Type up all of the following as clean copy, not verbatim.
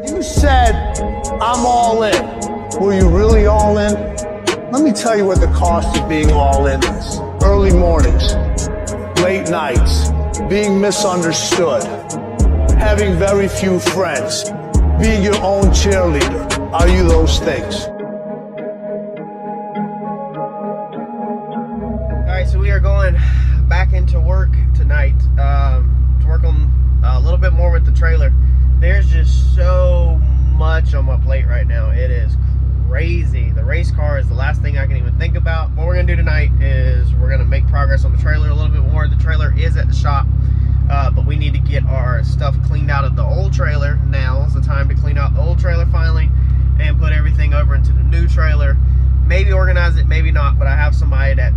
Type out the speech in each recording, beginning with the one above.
You said, I'm all in. Were you really all in? Let me tell you what the cost of being all in is. Early mornings, late nights, being misunderstood, having very few friends, being your own cheerleader. Are you those things? All right, so we are going back into work tonight to work on a little bit more with the trailer. There's just so much on my plate right now. It is crazy. The race car is the last thing I can even think about. What we're gonna do tonight is we're gonna make progress on the trailer a little bit more. The trailer is at the shop, but we need to get our stuff cleaned out of the old trailer. Now is the time to clean out the old trailer finally and put everything over into the new trailer. Maybe organize it, maybe not, but I have somebody that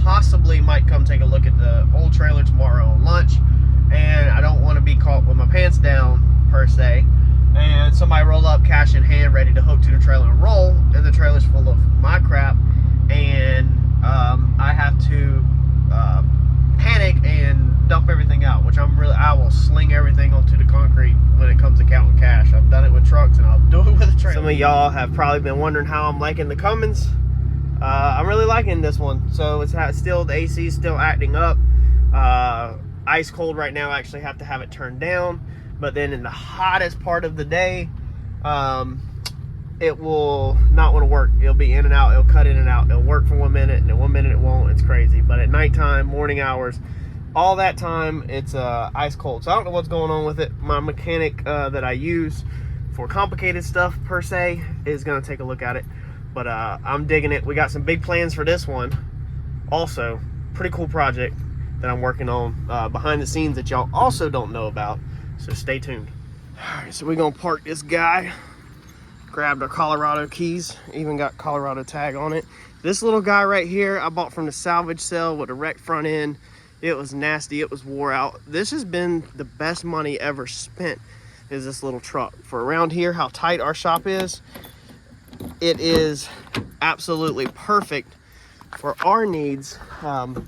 possibly might come take a look at the old trailer tomorrow on lunch, and I don't want to be caught with my pants down per se, and somebody roll up cash in hand ready to hook to the trailer and roll, and the trailer's full of my crap, and I have to panic and dump everything out, which I will sling everything onto the concrete when it comes to counting cash. I've done it with trucks and I'll do it with a trailer. Some of y'all have probably been wondering how I'm liking the Cummins. I'm really liking this one. So it's still, the AC is still acting up. Ice cold right now. I actually have to have it turned down. But then in the hottest part of the day, it will not want to work. It'll be in and out. It'll cut in and out. It'll work for 1 minute, and then 1 minute it won't. It's crazy. But at nighttime, morning hours, all that time, it's ice cold. So I don't know what's going on with it. My mechanic that I use for complicated stuff per se is going to take a look at it. But I'm digging it. We got some big plans for this one. Also, pretty cool project that I'm working on behind the scenes that y'all also don't know about. So stay tuned. All right, so we're gonna park this guy. Grabbed our Colorado keys. Even got Colorado tag on it. This little guy right here, I bought from the salvage sale with a wrecked front end. It was nasty. It was wore out. This has been the best money ever spent. Is this little truck for around here? How tight our shop is. It is absolutely perfect for our needs, and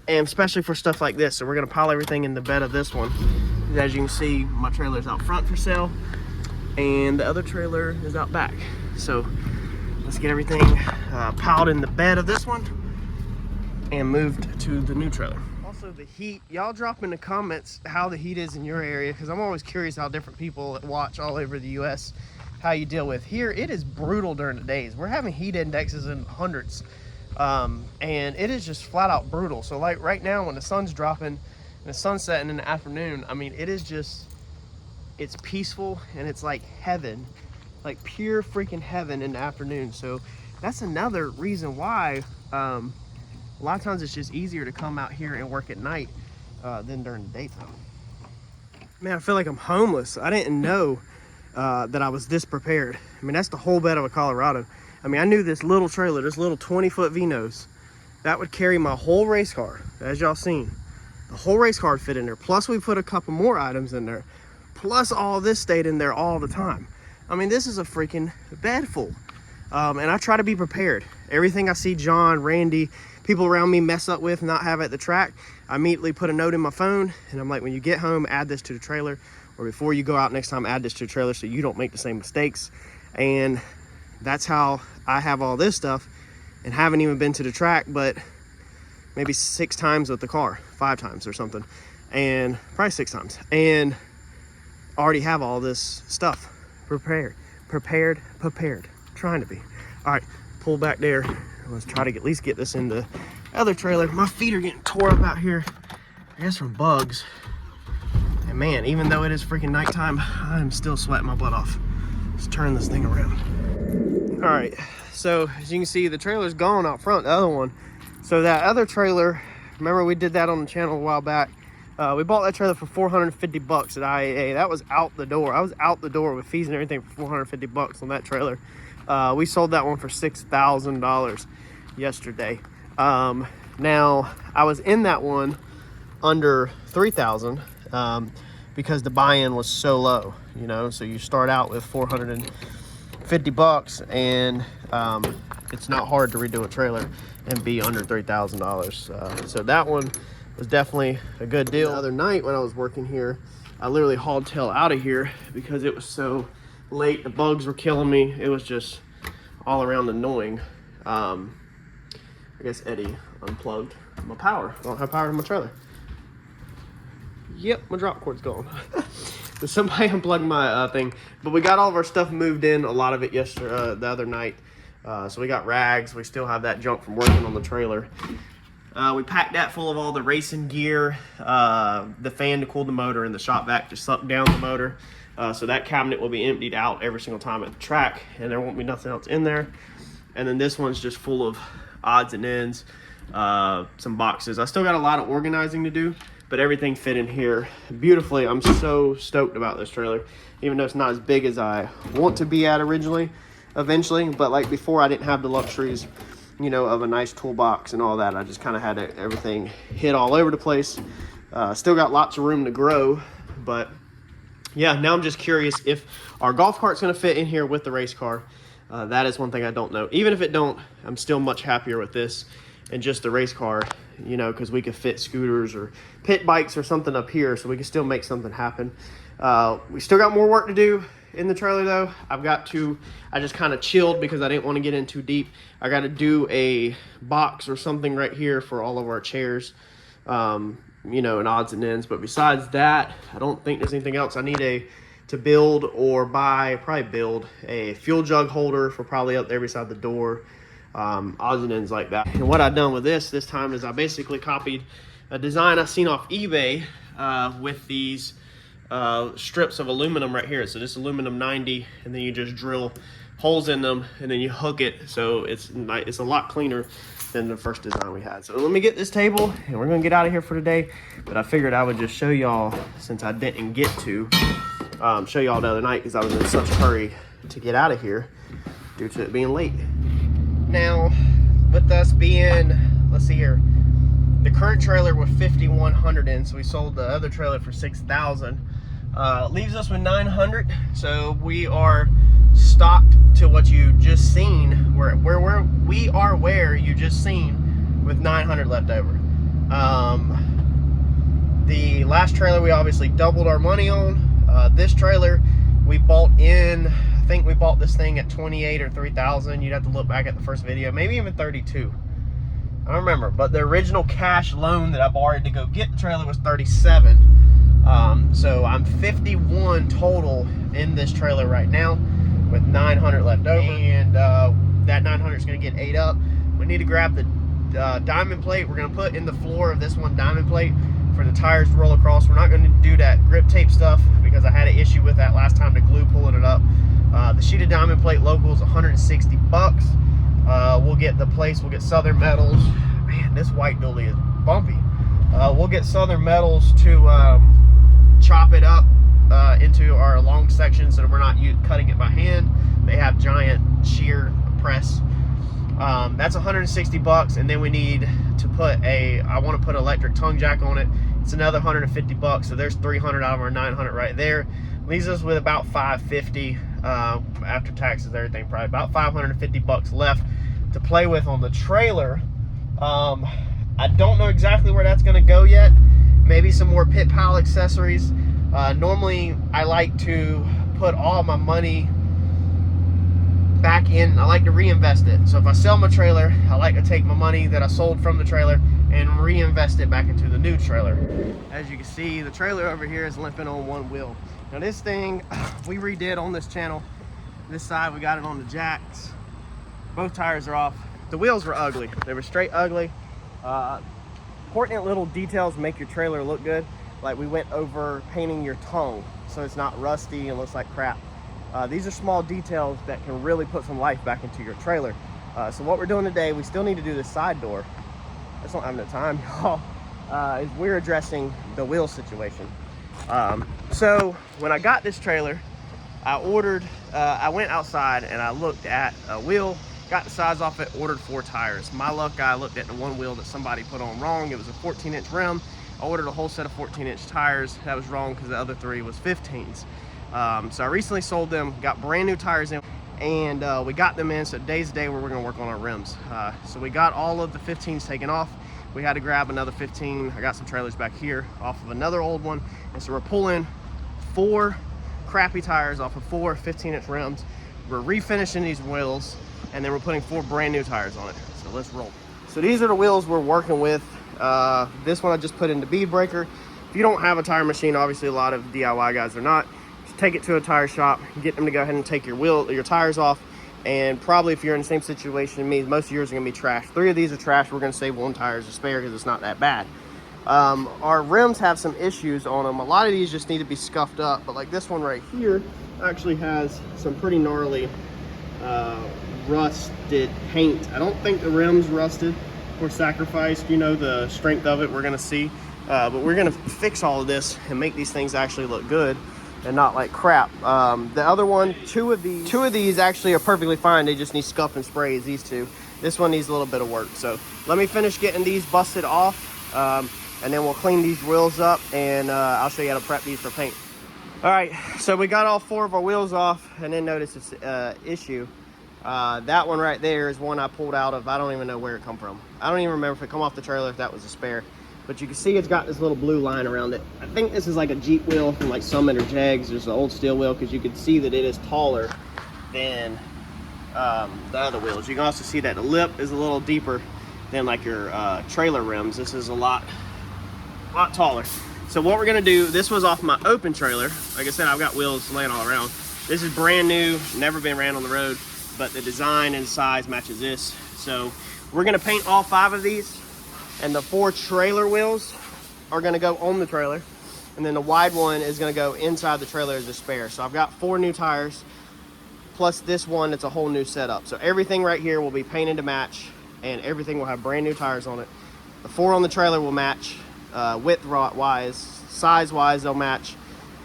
especially for stuff like this. So we're gonna pile everything in the bed of this one. As you can see, my trailer's out front for sale, and the other trailer is out back. So let's get everything piled in the bed of this one and moved to the new trailer. Also, the heat. Y'all drop in the comments how the heat is in your area, because I'm always curious how different people that watch all over the U.S. how you deal with. Here it is brutal during the days. We're having heat indexes in hundreds, and it is just flat out brutal. So like right now when the sun's dropping and the sun's setting in the afternoon, I mean, it is just, it's peaceful and it's like heaven, like pure freaking heaven in the afternoon. So that's another reason why a lot of times it's just easier to come out here and work at night than during the daytime. Man, I feel like I'm homeless. I didn't know that I was this prepared. I mean, that's the whole bed of a Colorado. I mean, I knew this little trailer, this little 20-foot V-nose, that would carry my whole race car, as y'all seen. The whole race car fit in there. Plus we put a couple more items in there. Plus all this stayed in there all the time. I mean, this is a freaking bed full. And I try to be prepared. Everything I see John, Randy, people around me mess up with, not have at the track, I immediately put a note in my phone, and I'm like, when you get home, add this to the trailer, or before you go out next time, add this to the trailer so you don't make the same mistakes. And that's how I have all this stuff, and haven't even been to the track but maybe 6 times with the car, 5 times or something, and probably 6 times, and already have all this stuff prepared, trying to be. All right, pull back there. Let's try to at least get this in the other trailer. My feet are getting tore up out here, I guess from bugs. And man, even though it is freaking nighttime, I'm still sweating my butt off. Let's turn this thing around. All right, so as you can see, the trailer's gone out front, the other one. So that other trailer, remember we did that on the channel a while back. We bought that trailer for $450 at IAA. That was out the door. I was out the door with fees and everything for $450 on that trailer. We sold that one for $6,000 yesterday. Now I was in that one under $3,000 because the buy-in was so low, you know. So you start out with $450 and it's not hard to redo a trailer and be under $3,000. So that one was definitely a good deal. The other night when I was working here, I literally hauled tail out of here because it was so late. The bugs were killing me. It was just all around annoying. I guess Eddie unplugged my power. I don't have power in my trailer. Yep, my drop cord's gone. So somebody unplugged my thing. But we got all of our stuff moved in, a lot of it yesterday, the other night. So we got rags. We still have that junk from working on the trailer. We packed that full of all the racing gear, the fan to cool the motor, and the shop vac to suck down the motor. So that cabinet will be emptied out every single time at the track, and there won't be nothing else in there. And then this one's just full of odds and ends, some boxes. I still got a lot of organizing to do, but everything fit in here beautifully. I'm so stoked about this trailer, even though it's not as big as I want to be at eventually. But like before, I didn't have the luxuries, you know, of a nice toolbox and all that. I just kind of had everything hit all over the place. Still got lots of room to grow, but yeah, now I'm just curious if our golf cart's going to fit in here with the race car. That is one thing I don't know. Even if it don't, I'm still much happier with this and just the race car, you know, because we could fit scooters or pit bikes or something up here, so we can still make something happen. We still got more work to do in the trailer though. I just kind of chilled because I didn't want to get in too deep. I got to do a box or something right here for all of our chairs, you know, and odds and ends. But besides that, I don't think there's anything else. I need to build or probably build a fuel jug holder for probably up there beside the door, odds and ends like that. And what I've done with this time is I basically copied a design I seen off eBay with these strips of aluminum right here. So this aluminum 90, and then you just drill holes in them and then you hook it, so it's a lot cleaner than the first design we had. So let me get this table and we're gonna get out of here for today. But I figured I would just show y'all, since I didn't get to show y'all the other night because I was in such a hurry to get out of here due to it being late. Now with us being, let's see here, the current trailer with 5,100 in, so we sold the other trailer for 6,000. Leaves us with 900, so we are stocked to what you just seen. We are where you just seen with 900 left over. The last trailer we obviously doubled our money on. This trailer we bought in, I think we bought this thing at 28 or 3,000. You'd have to look back at the first video, maybe even 32. I don't remember, but the original cash loan that I borrowed to go get the trailer was 37. So I'm 51 total in this trailer right now with 900 left over, and that 900 is going to get ate up. We need to grab the diamond plate. We're going to put in the floor of this one diamond plate for the tires to roll across. We're not going to do that grip tape stuff because I had an issue with that last time, the glue pulling it up. The sheeted diamond plate local is 160 bucks. We'll get the place, we'll get Southern Metals. Man, this white dually is bumpy. We'll get Southern Metals to chop it up into our long sections so that we're not cutting it by hand. They have giant shear press. That's 160 bucks, and then we need to put I want to put an electric tongue jack on it. It's another 150 bucks, so there's 300 out of our 900 right there. Leaves us with about 550 after taxes and everything, probably about 550 bucks left to play with on the trailer. I don't know exactly where that's going to go yet. Maybe some more pit pal accessories. Normally I like to put all my money back in. I like to reinvest it. So if I sell my trailer, I like to take my money that I sold from the trailer and reinvest it back into the new trailer. As you can see, the trailer over here is limping on one wheel. Now this thing we redid on this channel. This side we got it on the jacks. Both tires are off. The wheels were ugly. They were straight ugly. Important little details make your trailer look good. Like we went over painting your tongue so it's not rusty and looks like crap. These are small details that can really put some life back into your trailer. So what we're doing today, we still need to do this side door. I just don't have enough time, y'all. Is we're addressing the wheel situation. So when I got this trailer, I went outside and I looked at a wheel, got the size off it, ordered 4 tires. My luck, I looked at the one wheel that somebody put on wrong. It was a 14-inch rim. I ordered a whole set of 14-inch tires. That was wrong because the other 3 was 15s. So I recently sold them, got brand new tires in, and we got them in. So today's the day where we're gonna work on our rims. So we got all of the 15s taken off. We had to grab another 15. I got some trailers back here off of another old one. And so we're pulling 4 crappy tires off of 4 15-inch rims. We're refinishing these wheels, and then we're putting 4 brand new tires on it. So let's roll. So these are the wheels we're working with. This one I just put into bead breaker. If you don't have a tire machine, obviously a lot of DIY guys are not, just take it to a tire shop, get them to go ahead and take your tires off. And probably if you're in the same situation as me, most of yours are gonna be trash. 3 of these are trash. We're gonna save 1 tire as a spare because it's not that bad. Our rims have some issues on them. A lot of these just need to be scuffed up, but like this one right here actually has some pretty gnarly rusted paint. I don't think the rim's rusted or sacrificed, you know, the strength of it we're gonna see. But we're gonna fix all of this and make these things actually look good and not like crap. The other one, two of these actually are perfectly fine. They just need scuff and sprays, these 2. This one needs a little bit of work. So let me finish getting these busted off, and then we'll clean these wheels up, and I'll show you how to prep these for paint. All right, so we got all 4 of our wheels off, and then notice this issue. That one right there is one I pulled out of, I don't even know where it come from. I don't even remember if it come off the trailer, if that was a spare. But you can see it's got this little blue line around it. I think this is like a Jeep wheel from like Summit or Jags. There's an old steel wheel, because you can see that it is taller than the other wheels. You can also see that the lip is a little deeper than like your trailer rims. This is a lot taller. So what we're gonna do, this was off my open trailer. Like I said, I've got wheels laying all around. This is brand new, never been ran on the road, but the design and size matches this. So we're gonna paint all 5 of these, and the 4 trailer wheels are gonna go on the trailer, and then the wide one is gonna go inside the trailer as a spare. So I've got 4 new tires, plus this one, it's a whole new setup. So everything right here will be painted to match, and everything will have brand new tires on it. The 4 on the trailer will match, width-wise, size-wise, they'll match.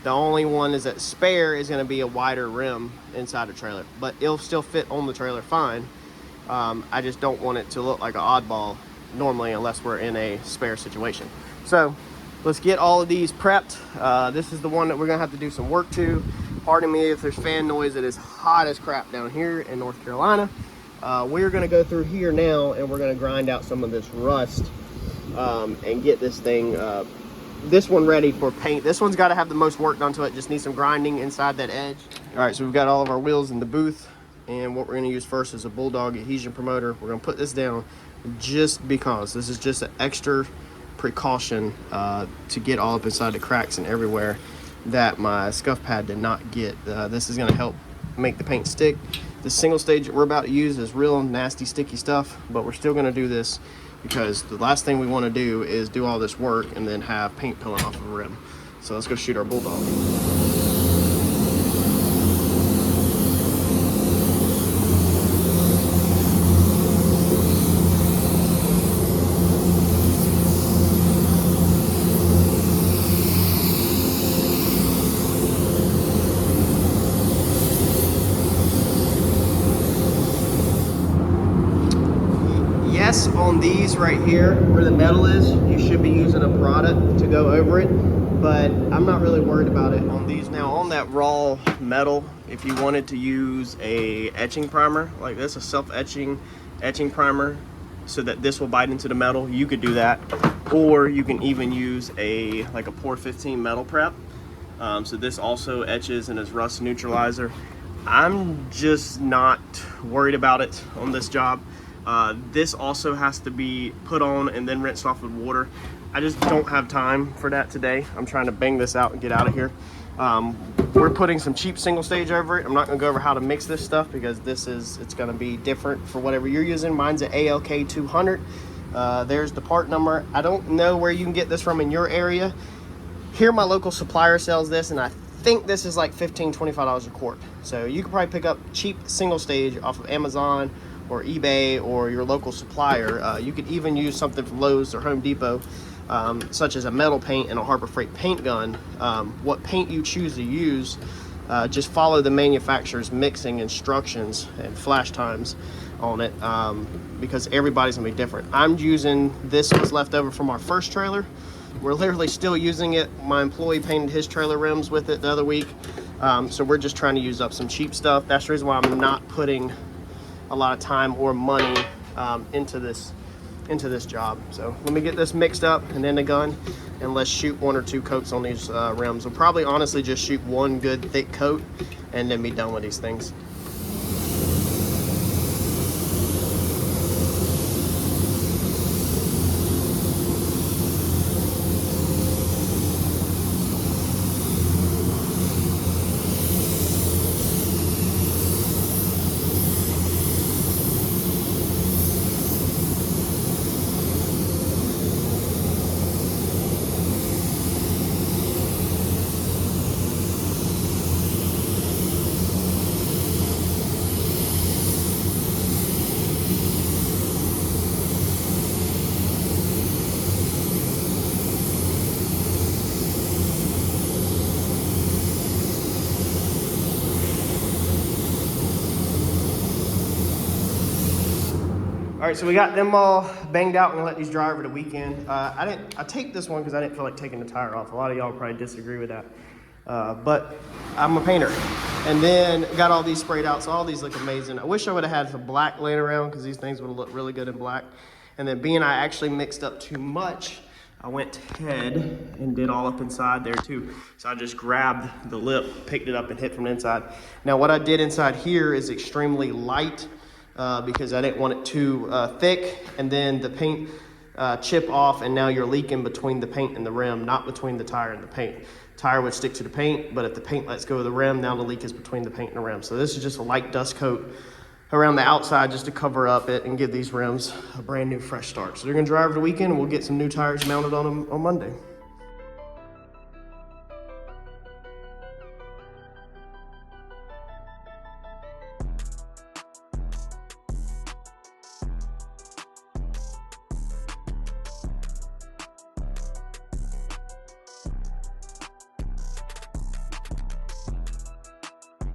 The only one is that spare is gonna be a wider rim inside the trailer, but it'll still fit on the trailer fine. I just don't want it to look like an oddball normally, unless we're in a spare situation. So let's get all of these prepped. This is the one that we're gonna have to do some work to. Pardon me if there's fan noise. It is hot as crap down here in North Carolina. We're gonna go through here now, and we're gonna grind out some of this rust and get this thing, this one ready for paint. This one's got to have the most work done to it. Just needs some grinding inside that edge. All right, so we've got all of our wheels in the booth, and what we're going to use first is a Bulldog adhesion promoter. We're going to put this down just because this is just an extra precaution to get all up inside the cracks and everywhere that my scuff pad did not get. This is going to help make the paint stick. The single stage that we're about to use is real nasty sticky stuff, but we're still going to do this because the last thing we want to do is do all this work and then have paint peeling off of the rim. So let's go shoot our Bulldog. Yes, on these right here where the metal is, you should be using a product to go over it, but I'm not really worried about it on these. Now on that raw metal, if you wanted to use a etching primer like this, a self-etching etching primer, so that this will bite into the metal, you could do that. Or you can even use a Pour 15 metal prep. So this also etches and is rust neutralizer. I'm just not worried about it on this job. This also has to be put on and then rinsed off with water. I just don't have time for that today. I'm trying to bang this out and get out of here. We're putting some cheap single stage over it. I'm not gonna go over how to mix this stuff because it's gonna be different for whatever you're using. Mine's an ALK 200. There's the part number. I don't know where you can get this from in your area. Here, my local supplier sells this, and I think this is like $15, $25 a quart. So you can probably pick up cheap single stage off of Amazon or eBay or your local supplier. You could even use something from Lowe's or Home Depot, such as a metal paint and a Harbor Freight paint gun. What paint you choose to use, just follow the manufacturer's mixing instructions and flash times on it, because everybody's gonna be different. I'm using this was left over from our first trailer. We're literally still using it. My employee painted his trailer rims with it the other week. So we're just trying to use up some cheap stuff. That's the reason why I'm not putting a lot of time or money into this into this job. So let me get this mixed up and then the gun, and let's shoot 1 or 2 coats on these rims. We'll probably honestly just shoot 1 good thick coat and then be done with these things. All right, so we got them all banged out and let these dry over the weekend. I taped this one because I didn't feel like taking the tire off. A lot of y'all probably disagree with that. But I'm a painter. And then got all these sprayed out, so all these look amazing. I wish I would have had some black laying around because these things would have looked really good in black. And then being I actually mixed up too much, I went to head and did all up inside there too. So I just grabbed the lip, picked it up and hit from the inside. Now what I did inside here is extremely light because I didn't want it too thick, and then the paint chip off and now you're leaking between the paint and the rim, not between the tire and the paint. Tire would stick to the paint, but if the paint lets go of the rim, now the leak is between the paint and the rim. So this is just a light dust coat around the outside just to cover up it and give these rims a brand new fresh start. So they're gonna dry over the weekend and we'll get some new tires mounted on them on Monday.